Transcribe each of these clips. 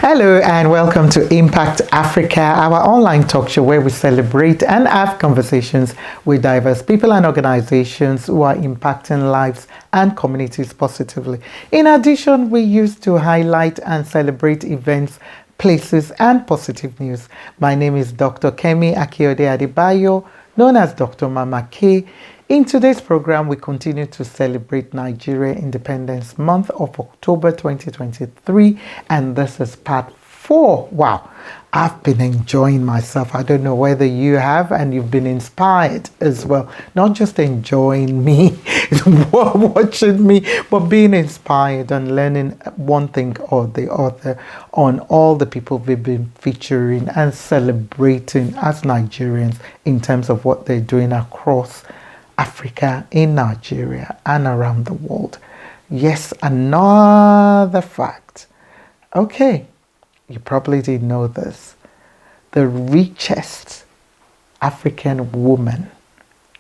Hello and welcome to Impact Africa, our online talk show where we celebrate and have conversations with diverse people and organizations who are impacting lives and communities positively. In addition, we used to highlight and celebrate events, places, and positive news. My name is Dr. Kemi Akiode Adebayo, known as Dr. Mama K. In today's program, we continue to celebrate Nigeria Independence Month of October 2023, and this is part 4. Wow, I've been enjoying myself. I don't know whether you have, and you've been inspired as well. Not just enjoying me, watching me, but being inspired and learning one thing or the other on all the people we've been featuring and celebrating as Nigerians in terms of what they're doing across Africa, in Nigeria, and around the world. Yes, another fact. Okay, you probably didn't know this. The richest African woman,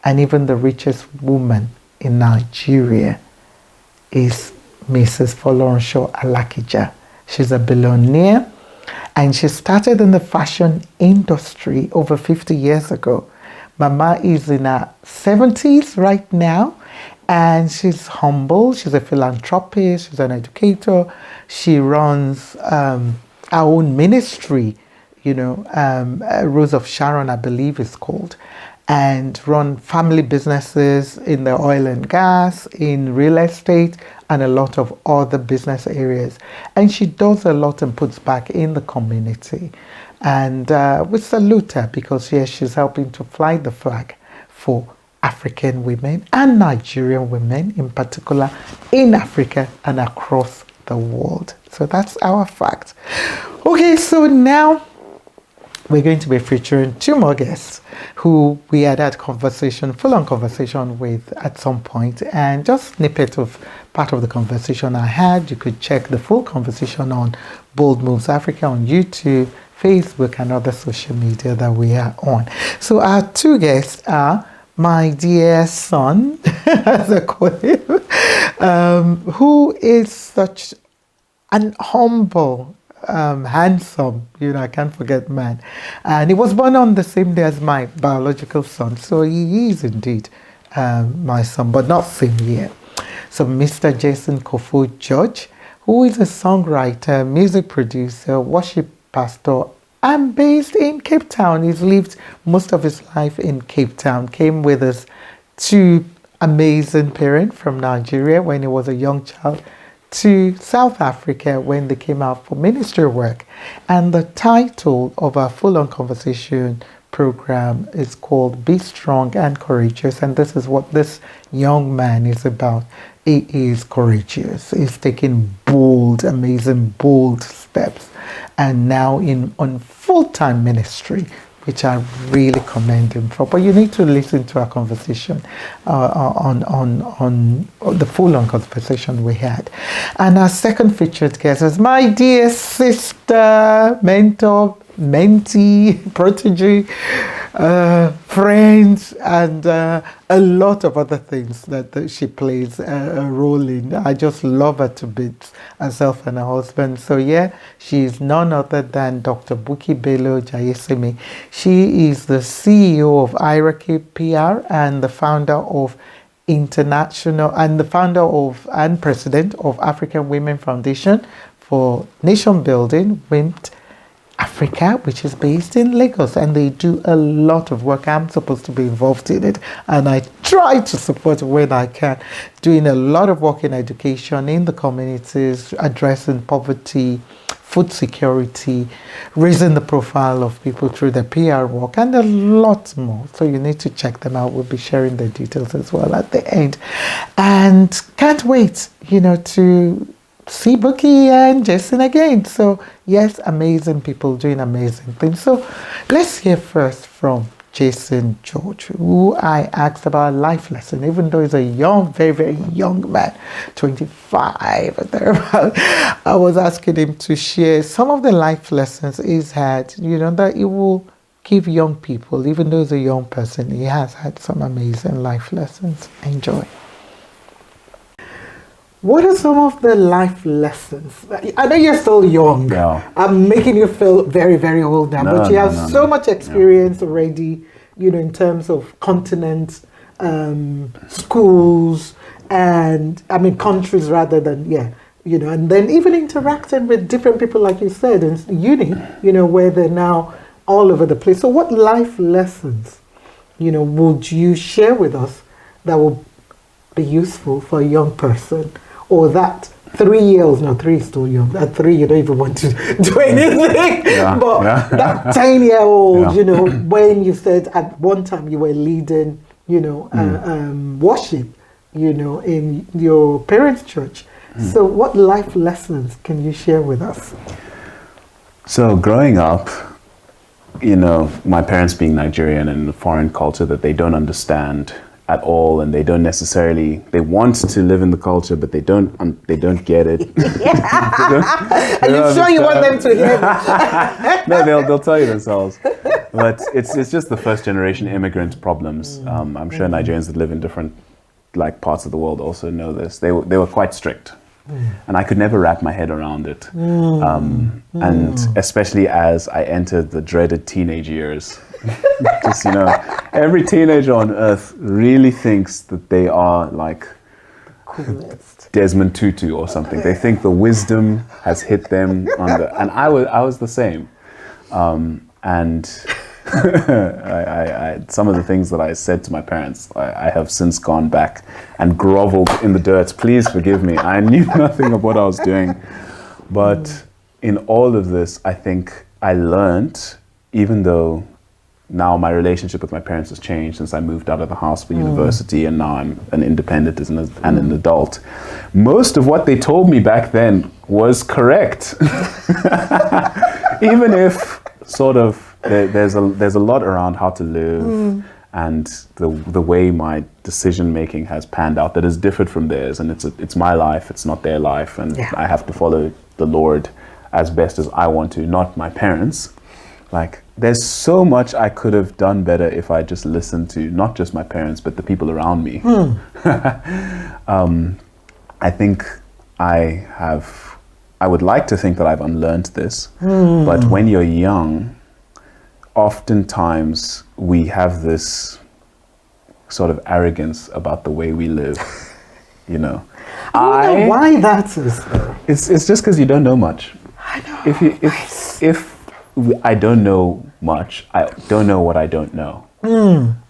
and even the richest woman in Nigeria, is Mrs. Folorunsho Alakija. She's a billionaire, and she started in the fashion industry over 50 years ago. Mama is in her 70s right now, and she's humble. She's a philanthropist. She's an educator. She runs our own ministry, Rose of Sharon, I believe it's called, and run family businesses in the oil and gas, in real estate, and a lot of other business areas. And she does a lot and puts back in the community. And we salute her because, yes, she's helping to fly the flag for African women and Nigerian women in particular in Africa and across the world. So that's our fact. Okay, so now we're going to be featuring 2 more guests who we had that conversation, full-on conversation with at some point, and just snippet of part of the conversation I had. You could check the full conversation on Bold Moves Africa on YouTube, Facebook, and other social media that we are on. So our 2 guests are my dear son, as I call him, who is such an humble, handsome, I can't forget man. And he was born on the same day as my biological son. So he is indeed my son, but not same year. So Mr. Jason Kofo George, who is a songwriter, music producer, worship pastor, and based in Cape Town. He's lived most of his life in Cape Town. Came with us 2 amazing parents from Nigeria when he was a young child to South Africa when they came out for ministry work. And the title of our full-on conversation program is called Be Strong and Courageous. And this is what this young man is about. He is courageous. He's taking bold, amazing, bold steps. And now on full-time ministry, which I really commend him for. But you need to listen to our conversation on the full-on conversation we had. And our second featured guest is my dear sister, mentor, mentee, protege, friend, and a lot of other things that she plays a role in. I just love her to bits, herself and her husband. So yeah, she is none other than Dr. Bukky Bello Jaiyesimi. She is the CEO of Irachy PR and the founder of and president of African Women Foundation for Nation Building, WINB Africa, which is based in Lagos, and they do a lot of work. I'm supposed to be involved in it, and I try to support when I can, doing a lot of work in education in the communities, addressing poverty, food security, raising the profile of people through the PR work, and a lot more. So you need to check them out. We'll be sharing the details as well at the end. And can't wait, to see Bukky and Jason again. So yes, amazing people doing amazing things. So let's hear first from Jason George, who I asked about a life lesson, even though he's a young, very, very young man, 25 or thereabout. I was asking him to share some of the life lessons he's had, that he will give young people, even though he's a young person. He has had some amazing life lessons. Enjoy. What are some of the life lessons? I know you're still young. Yeah. I'm making you feel very, very old now, but you have so much experience already, in terms of continents, schools, and countries rather than, and then even interacting with different people, like you said, in uni, where they're now all over the place. So what life lessons, would you share with us that will be useful for a young person? Or that 3 years, no, 3 is still young. At 3, you don't even want to do anything. That 10-year-old, when you said at one time you were leading, worship, in your parents' church. So what life lessons can you share with us? So growing up, my parents being Nigerian and a foreign culture that they don't understand at all, and they don't necessarily, they want to live in the culture, but they don't get it. Are you sure you want them to hear it? No, they'll tell you themselves. But it's just the first generation immigrant problems. I'm sure Nigerians that live in different parts of the world also know this. They were quite strict. And I could never wrap my head around it. And especially as I entered the dreaded teenage years. Just, every teenager on earth really thinks that they are like coolest Desmond Tutu or something. They think the wisdom has hit them and I was the same. And I some of the things that I said to my parents, I have since gone back and groveled in the dirt. Please forgive me. I knew nothing of what I was doing. But in all of this, I think I learned, even though now my relationship with my parents has changed since I moved out of the house for university, and now I'm an independent and an adult. Most of what they told me back then was correct. Even if sort of there's a lot around how to live and the way my decision making has panned out that is different from theirs, and it's my life, it's not their life, and I have to follow the Lord as best as I want to, not my parents. There's so much I could have done better if I just listened to not just my parents, but the people around me. I think I would like to think that I've unlearned this, but when you're young, oftentimes we have this sort of arrogance about the way we live, I don't know why that is. It's just because you don't know much. I know. If I don't know much, I don't know what I don't know.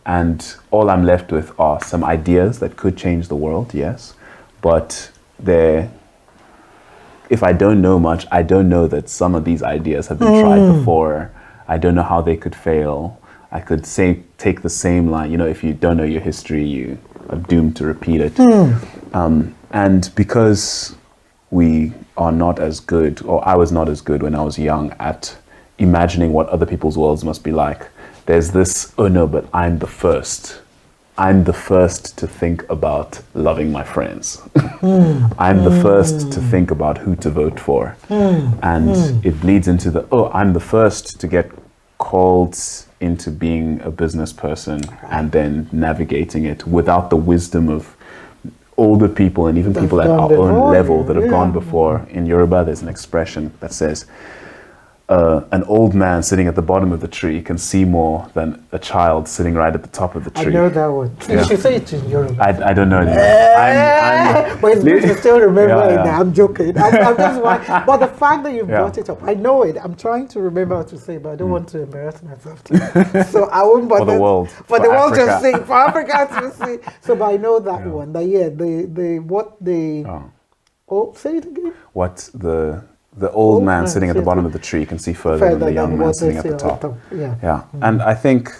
And all I'm left with are some ideas that could change the world, yes. But if I don't know much, I don't know that some of these ideas have been tried before. I don't know how they could fail. I could take the same line, if you don't know your history, you are doomed to repeat it. And because we are not as good, or I was not as good when I was young at imagining what other people's worlds must be like, there's this, oh no, but I'm the first. I'm the first to think about loving my friends. I'm the first to think about who to vote for. And it bleeds into I'm the first to get called into being a business person and then navigating it without the wisdom of older people and even people at our own level that have gone before. In Yoruba, there's an expression that says, an old man sitting at the bottom of the tree can see more than a child sitting right at the top of the tree. I know that one. You should say it in Yoruba. I don't know it. But it's good to still remember it now. I'm joking. That's why. But the fact that you brought it up, I know it. I'm trying to remember how to say it, but I don't want to embarrass myself too. So I won't bother. For the world. For the world to see. For Africa to see. So, but I know that one. That, say it again. What the old man sitting at the bottom of the tree can see further than the young man sitting at the top. Yeah. And I think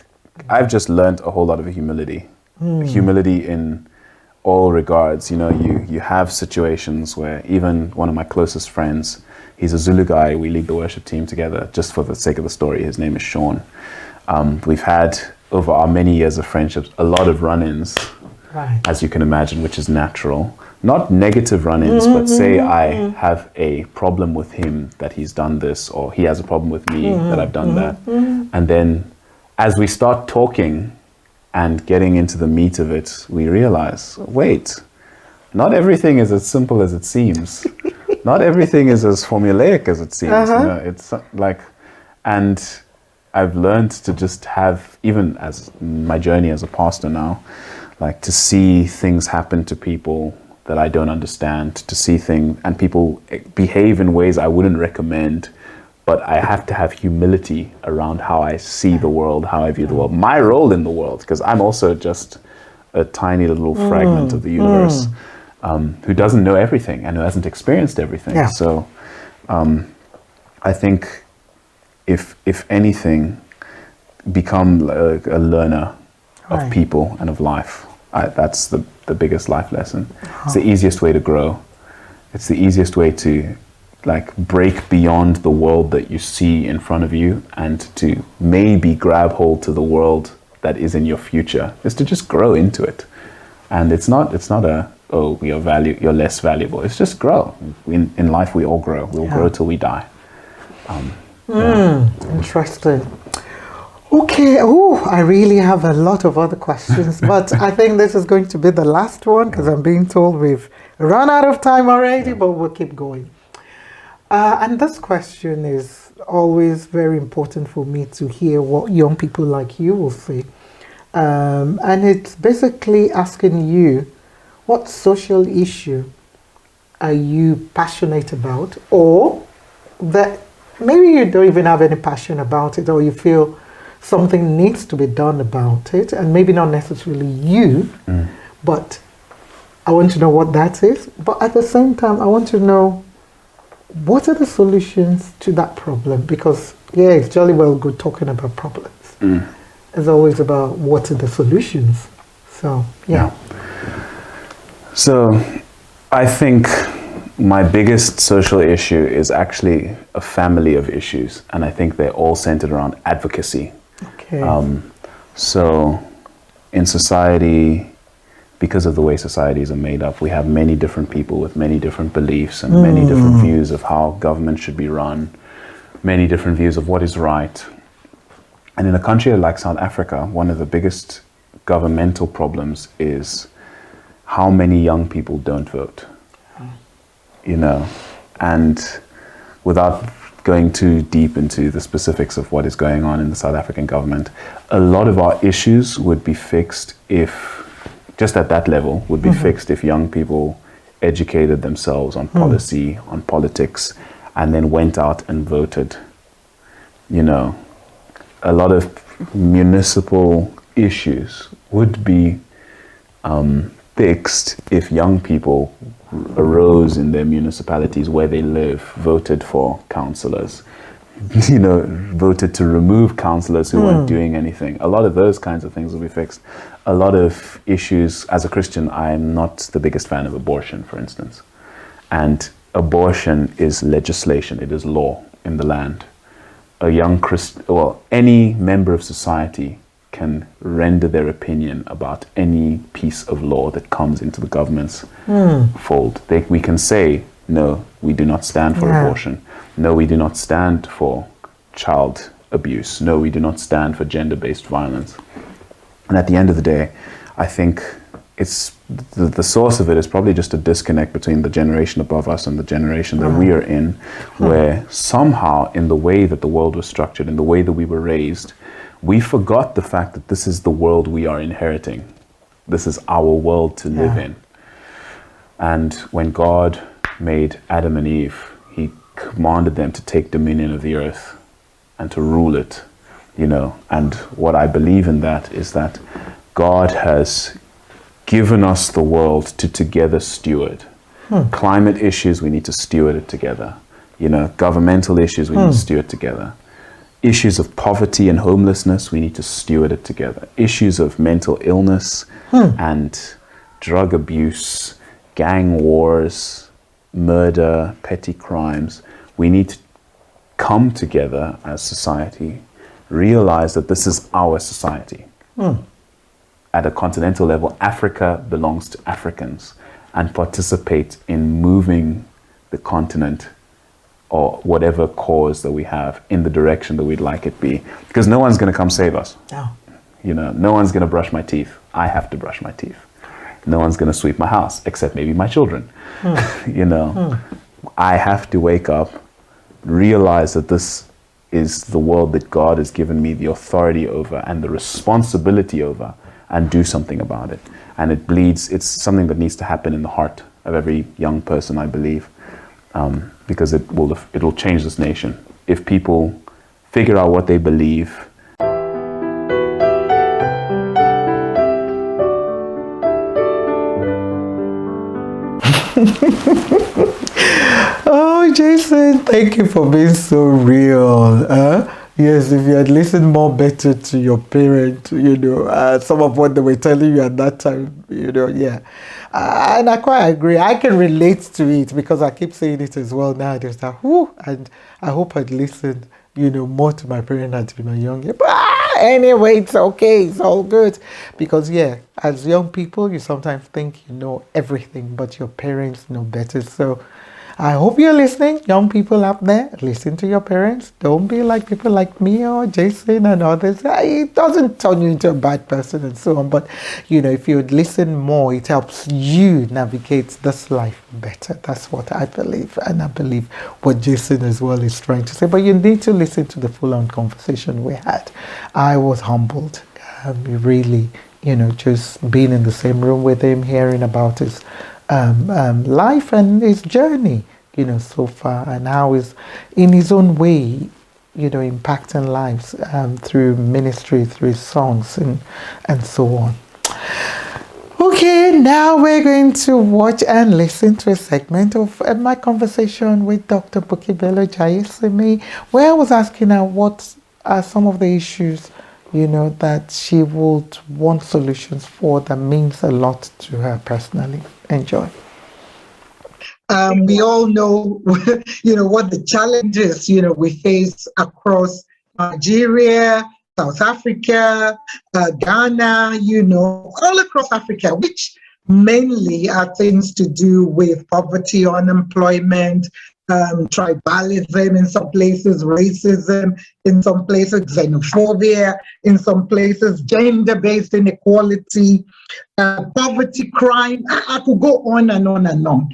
I've just learned a whole lot of humility. Humility in all regards. You have situations where even one of my closest friends, he's a Zulu guy, we lead the worship team together, just for the sake of the story, his name is Sean. We've had, over our many years of friendships, a lot of run-ins, as you can imagine, which is natural. Not negative run-ins, but say I have a problem with him that he's done this, or he has a problem with me that I've done that. And then as we start talking and getting into the meat of it, we realize, wait, not everything is as simple as it seems. Not everything is as formulaic as it seems. You know, it's like, and I've learned to just have, even as my journey as a pastor now, like to see things happen to people that I don't understand, to see things and people behave in ways I wouldn't recommend, but I have to have humility around how I see the world, how I view the world, my role in the world, because I'm also just a tiny little fragment of the universe who doesn't know everything and who hasn't experienced everything. Yeah. So I think if anything, become a learner of people and of life. That's the biggest life lesson. It's the easiest way to grow. It's the easiest way to like break beyond the world that you see in front of you and to maybe grab hold to the world that is in your future, is to just grow into it. And it's not a, oh, you're less valuable. It's just grow. In life we all grow. We'll grow till we die. Interesting. Okay, I really have a lot of other questions, but I think this is going to be the last one because I'm being told we've run out of time already, but we'll keep going. And this question is always very important for me to hear what young people like you will say. And it's basically asking you, what social issue are you passionate about, or that maybe you don't even have any passion about it, or you feel something needs to be done about it, and maybe not necessarily you, but I want to know what that is. But at the same time, I want to know what are the solutions to that problem, because it's jolly well good talking about problems. It's always about what are the solutions. So So I think my biggest social issue is actually a family of issues, and I think they're all centered around advocacy. Okay. So in society, because of the way societies are made up, we have many different people with many different beliefs and many different views of how government should be run, many different views of what is right. And in a country like South Africa, one of the biggest governmental problems is how many young people don't vote. You know, and without going too deep into the specifics of what is going on in the South African government, a lot of our issues would be fixed if, just at that level, would be fixed if young people educated themselves on policy, on politics, and then went out and voted. You know, a lot of municipal issues would be fixed if young people arose in their municipalities where they live, voted for councillors, you know, voted to remove councillors who weren't doing anything. A lot of those kinds of things will be fixed. A lot of issues, as a Christian, I'm not the biggest fan of abortion, for instance. And abortion is legislation, it is law in the land. Any member of society can render their opinion about any piece of law that comes into the government's fold. We can say, no, we do not stand for abortion. No, we do not stand for child abuse. No, we do not stand for gender-based violence. And at the end of the day, I think it's the source of it is probably just a disconnect between the generation above us and the generation that we are in, where somehow in the way that the world was structured, in the way that we were raised, we forgot the fact that this is the world we are inheriting. This is our world to live in. And when God made Adam and Eve, he commanded them to take dominion of the earth and to rule it, you know. And what I believe in that is that God has given us the world to together steward. Climate issues, we need to steward it together. You know, governmental issues, we need to steward together. Issues of poverty and homelessness, we need to steward it together. Issues of mental illness and drug abuse, gang wars, murder, petty crimes, we need to come together as society, realize that this is our society. At a continental level, Africa belongs to Africans, and participate in moving the continent or whatever cause that we have in the direction that we'd like it be. Because no one's going to come save us. No. You know, no one's going to brush my teeth. I have to brush my teeth. No one's going to sweep my house except maybe my children. You know, I have to wake up, realize that this is the world that God has given me the authority over and the responsibility over, and do something about it. And it bleeds. It's something that needs to happen in the heart of every young person, I believe, because it will change this nation if people figure out what they believe. Oh, Jason, thank you for being so real. Yes, if you had listened more better to your parents, you know, some of what they were telling you at that time, you know, yeah. And I quite agree. I can relate to it because I keep saying it as well nowadays. That, whew, and I hope I'd listened, you know, more to my parents at my young age. But anyway, it's okay. It's all good. Because, yeah, as young people, you sometimes think you know everything, but your parents know better. So I hope you're listening, young people out there. Listen to your parents. Don't be like people like me or Jason and others. It doesn't turn you into a bad person and so on. But, you know, if you would listen more, it helps you navigate this life better. That's what I believe. And I believe what Jason as well is trying to say. But you need to listen to the full-on conversation we had. I was humbled. Really, you know, just being in the same room with him, hearing about his life and his journey, you know, so far, and how he's in his own way, you know, impacting lives through ministry, through songs and so on. Okay, now we're going to watch and listen to a segment of my conversation with Dr. Bukky Bello Jaiyesimi, where I was asking her what are some of the issues, you know, that she would want solutions for that means a lot to her personally. Enjoy. We all know, you know, what the challenges, you know, we face across Nigeria, South Africa, Ghana, you know, all across Africa, which mainly are things to do with poverty, unemployment, tribalism in some places, racism in some places, xenophobia in some places, gender-based inequality, poverty, crime. I could go on and on and on.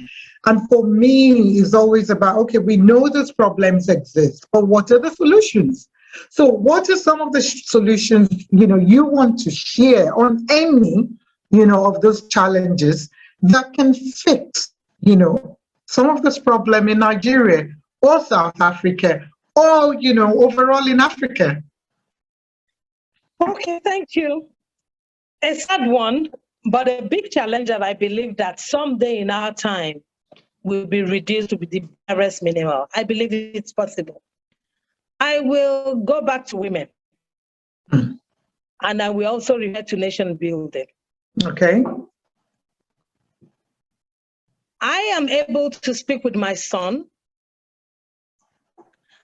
And for me, it's always about, okay, we know those problems exist, but what are the solutions? So what are some of the solutions, you know, you want to share on any, you know, of those challenges that can fix, you know, some of this problem in Nigeria or South Africa or, you know, overall in Africa? Okay, thank you. A sad one, but a big challenge that I believe that someday in our time will be reduced to the barest minimal. I believe it's possible. I will go back to women. And I will also refer to nation building. Okay. I am able to speak with my son,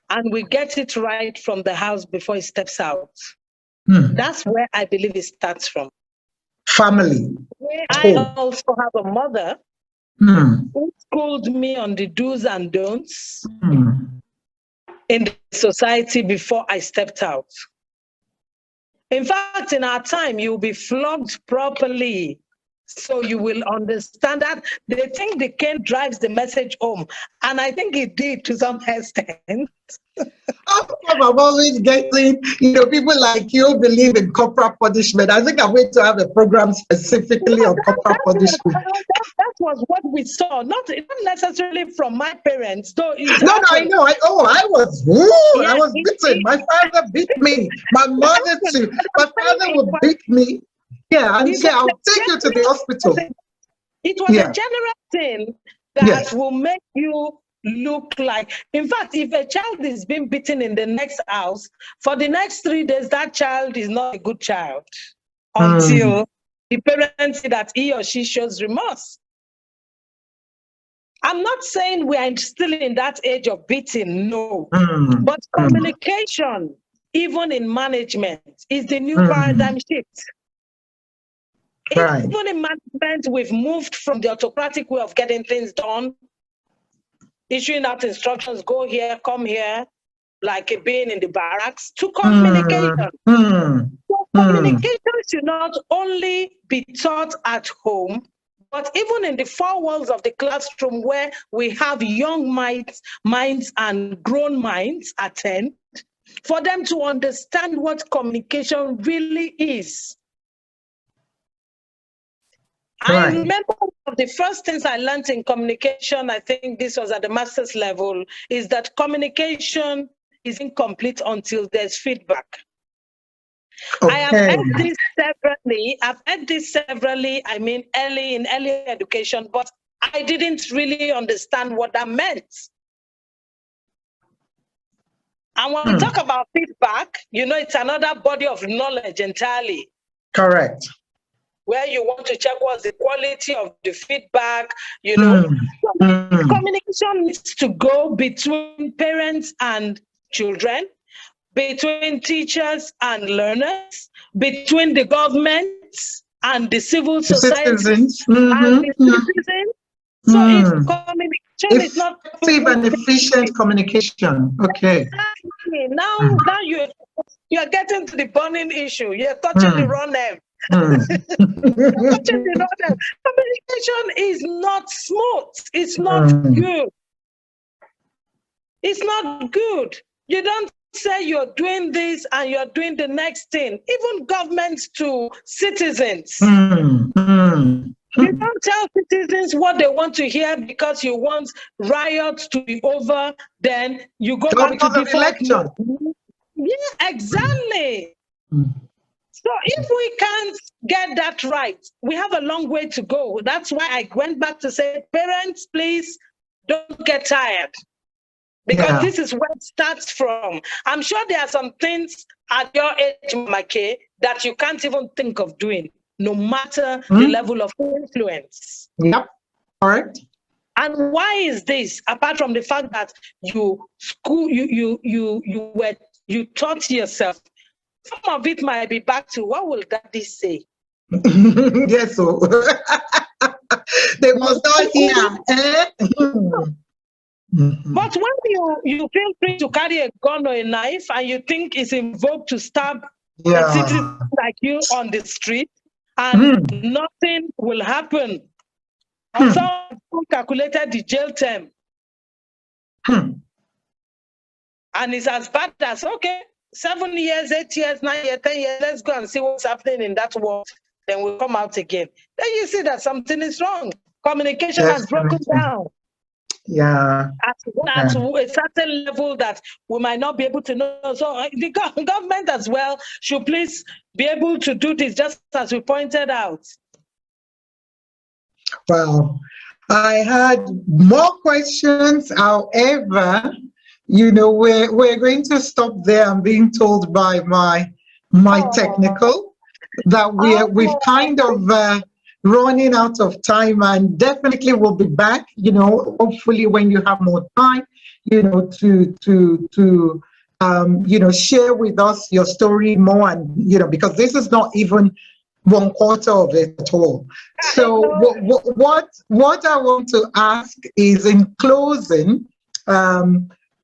and we get it right from the house before he steps out. That's where I believe it starts from. Family. I also have a mother who schooled me on the do's and don'ts in the society before I stepped out. In fact, in our time, you'll be flogged properly. So you will understand that they think the cane drives the message home. And I think it did to some extent. I'm always getting, you know, people like you believe in corporal punishment. I think I'm going to have a program specifically on corporal punishment. That was what we saw, not necessarily from my parents. Though I know. I was beaten. My father beat me. My mother too. My father would beat me. Yeah, and say, I'll take you to the hospital. It was a general thing that will make you look like, in fact, if a child is being beaten in the next house, for the next 3 days, that child is not a good child until the parents see that he or she shows remorse. I'm not saying we are still in that age of beating, no. But communication, even in management, is the new paradigm shift. Right. Even in management, we've moved from the autocratic way of getting things done, issuing out instructions, go here, come here, like being in the barracks, to communication. So communication should not only be taught at home, But even in the four walls of the classroom where we have young minds and grown minds attend, for them to understand what communication really is. I remember one of the first things I learned in communication, I think this was at the master's level, is that communication is incomplete until there's feedback. I have heard this severally. I've heard this severally, I mean, in early education, but I didn't really understand what that meant. And when we talk about feedback, you know, it's another body of knowledge entirely. Correct. Where you want to check what's the quality of the feedback, you know. Communication needs to go between parents and children, between teachers and learners, between the government and the civil society and the citizens. So if communication is not effective and efficient communication, okay. Exactly. Now you're getting to the burning issue. You're touching the wrong nerve. Communication is not smooth. It's not good. It's not good. You don't say you're doing this and you're doing the next thing. Even governments to citizens. You don't tell citizens what they want to hear because you want riots to be over. Then you go back to the election. Yeah, exactly. So if we can't get that right, we have a long way to go. That's why I went back to say, parents, please don't get tired. Because this is where it starts from. I'm sure there are some things at your age, Make, that you can't even think of doing, no matter the level of influence. Yep, correct. And why is this? Apart from the fact that you taught yourself, some of it might be back to what will daddy say? Yes, so they must not hear. But when you feel free to carry a gun or a knife and you think it's invoked to stab a citizen like you on the street and nothing will happen, someone calculated the jail term. And it's as bad as, okay, 7 years, 8 years, 9 years, 10 years, let's go and see what's happening in that world. Then we'll come out again. Then you see that something is wrong. Communication has broken down. Yeah. At a certain level that we might not be able to know. So the government as well should please be able to do this, just as we pointed out. Well, I had more questions. However, you know, we're going to stop there. I'm being told by my technical that we've kind of running out of time, and definitely we'll be back, you know, hopefully when you have more time, you know, to you know, share with us your story more, and, you know, because this is not even 1/4 of it at all. So what I want to ask is, in closing,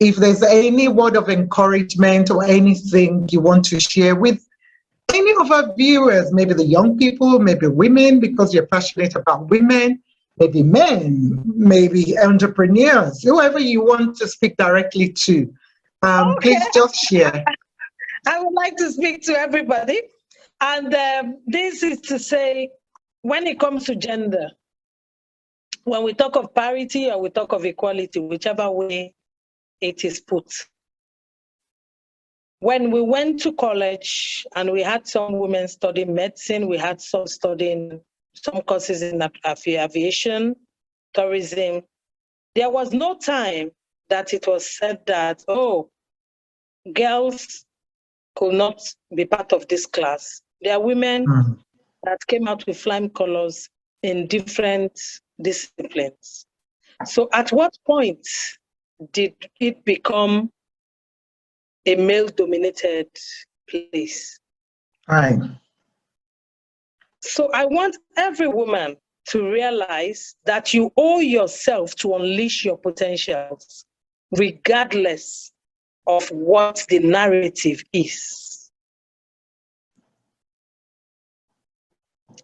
if there's any word of encouragement or anything you want to share with any of our viewers, maybe the young people, maybe women, because you're passionate about women, maybe men, maybe entrepreneurs, whoever you want to speak directly to. Please just share. I would like to speak to everybody. And this is to say, when it comes to gender, when we talk of parity or we talk of equality, whichever way it is put, when we went to college and we had some women studying medicine, we had some studying some courses in aviation, tourism, there was no time that it was said that, oh, girls could not be part of this class. There are women that came out with flying colors in different disciplines. So at what point did it become a male-dominated place? Right. So I want every woman to realize that you owe yourself to unleash your potentials, regardless of what the narrative is.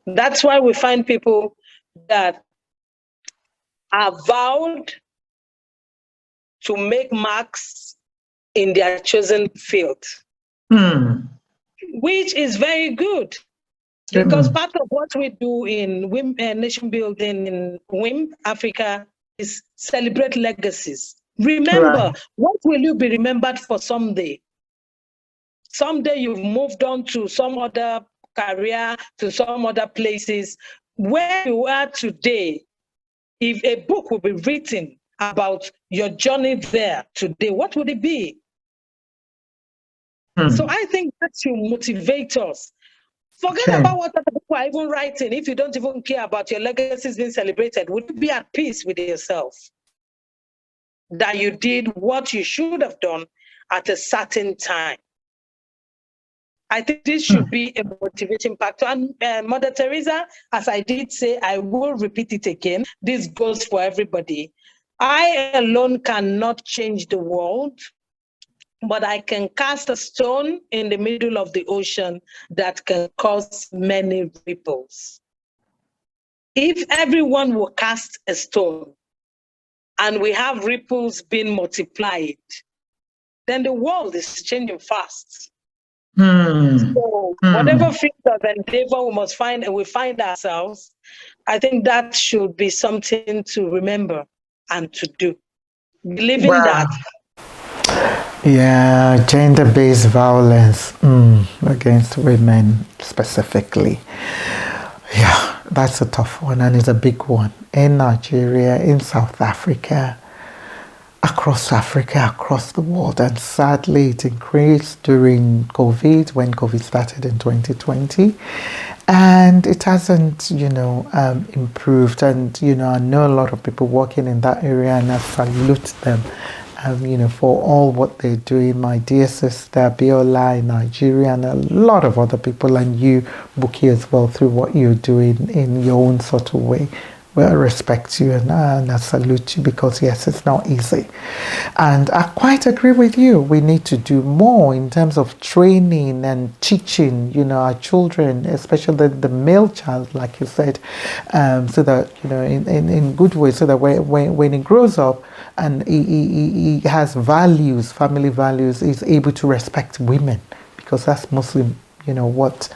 That's why we find people that are vowed to make marks in their chosen field, which is very good. Because part of what we do in WINB, nation building in WINB Africa is celebrate legacies. Remember, what will you be remembered for someday? Someday you've moved on to some other career, to some other places. Where you are today, if a book will be written about your journey there today, what would it be? So I think that should motivate us. Forget about what other people are even writing. If you don't even care about your legacies being celebrated, would you be at peace with yourself that you did what you should have done at a certain time? I think this should be a motivation factor. And Mother Teresa, as I did say, I will repeat it again. This goes for everybody. I alone cannot change the world, but I can cast a stone in the middle of the ocean that can cause many ripples. If everyone will cast a stone and we have ripples being multiplied, then the world is changing fast. So whatever field of endeavor we must find and we find ourselves, I think that should be something to remember and to do. Believing that. Yeah, gender-based violence against women specifically. Yeah, that's a tough one, and it's a big one in Nigeria, in South Africa, across Africa, across the world. And sadly, it increased during COVID, when COVID started in 2020. And it hasn't, improved. And, I know a lot of people working in that area, and I salute them, for all what they're doing. My dear sister, Biola in Nigeria, and a lot of other people, and you, Bukky, as well, through what you're doing in your own sort of way. Well, I respect you and I salute you, because yes, it's not easy. And I quite agree with you. We need to do more in terms of training and teaching, our children, especially the male child, like you said, so that, in good ways, so that when he grows up and he has values, family values, he's able to respect women, because that's mostly what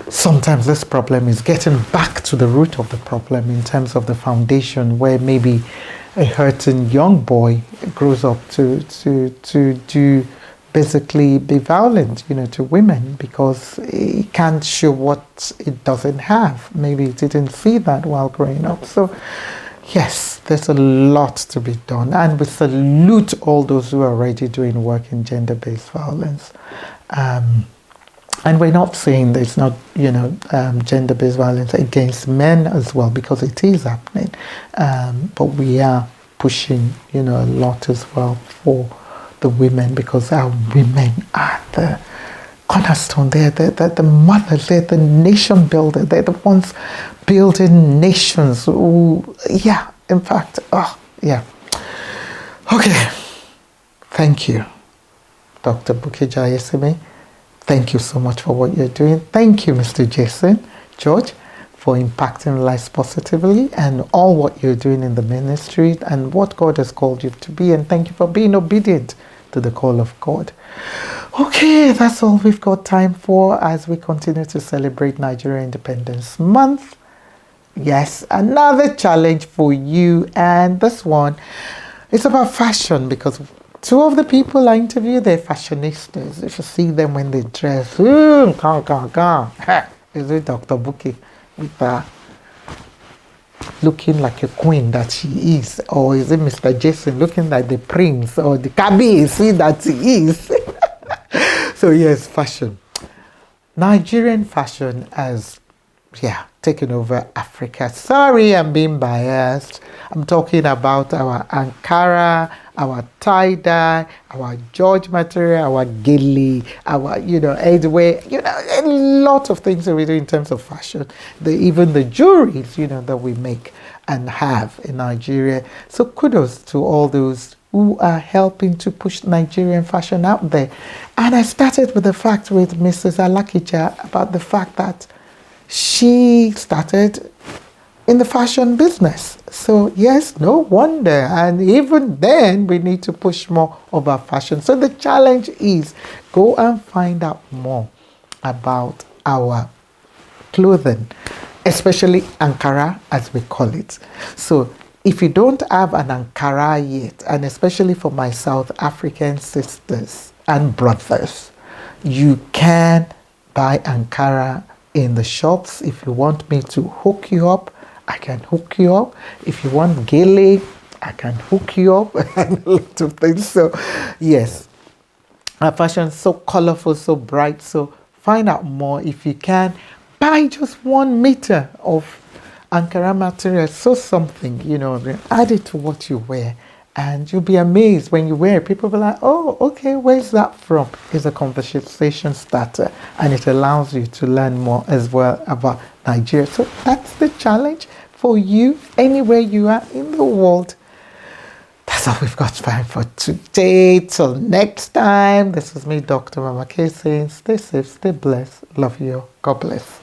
sometimes this problem is, getting back to the root of the problem in terms of the foundation, where maybe a hurting young boy grows up to do basically be violent, to women, because he can't show what it doesn't have. Maybe he didn't see that while growing up. So yes, there's a lot to be done, and we salute all those who are already doing work in gender-based violence. And we're not saying there's not, gender-based violence against men as well, because it is happening. But we are pushing, a lot as well for the women, because our women are the cornerstone. They're the mothers. They're the nation builder. They're the ones building nations. In fact, Okay. Thank you, Dr. Bukky Jaiyesimi. Thank you so much for what you're doing. Thank you, Mr. Jason George, for impacting lives positively, and all what you're doing in the ministry and what God has called you to be. And thank you for being obedient to the call of God. Okay, that's all we've got time for as we continue to celebrate Nigeria Independence Month. Yes, another challenge for you, and this one is about fashion, because two of the people I interviewed, they're fashionistas. If you see them when they dress, is it Dr. Bukky with looking like a queen that she is, or is it Mr. Jason looking like the prince or the kabiyesi that he is? So yes, fashion. Nigerian fashion has, taken over Africa. Sorry, I'm being biased. I'm talking about our Ankara, our tie-dye, our George material, our gilly, our, Edway, a lot of things that we do in terms of fashion. Even the jewelries, that we make and have in Nigeria. So kudos to all those who are helping to push Nigerian fashion out there. And I started with the fact with Mrs. Irachy about the fact that she started in the fashion business. So yes, no wonder. And even then, we need to push more about fashion. So the challenge is go and find out more about our clothing, especially Ankara, as we call it. So if you don't have an Ankara yet, and especially for my South African sisters and brothers, you can buy Ankara in the shops. If you want me to hook you up, I can hook you up. If you want gele, I can hook you up and a lot of things. So yes, our fashion is so colorful, so bright. So find out more if you can. Buy just 1 meter of Ankara material, so something, add it to what you wear. And you'll be amazed when you wear it. People will be like, oh, okay, where's that from? It's a conversation starter, and it allows you to learn more as well about Nigeria. So that's the challenge for you, anywhere you are in the world. That's all we've got time for today. Till next time, this is me, Dr. Mama K, saying stay safe, stay blessed. Love you. God bless.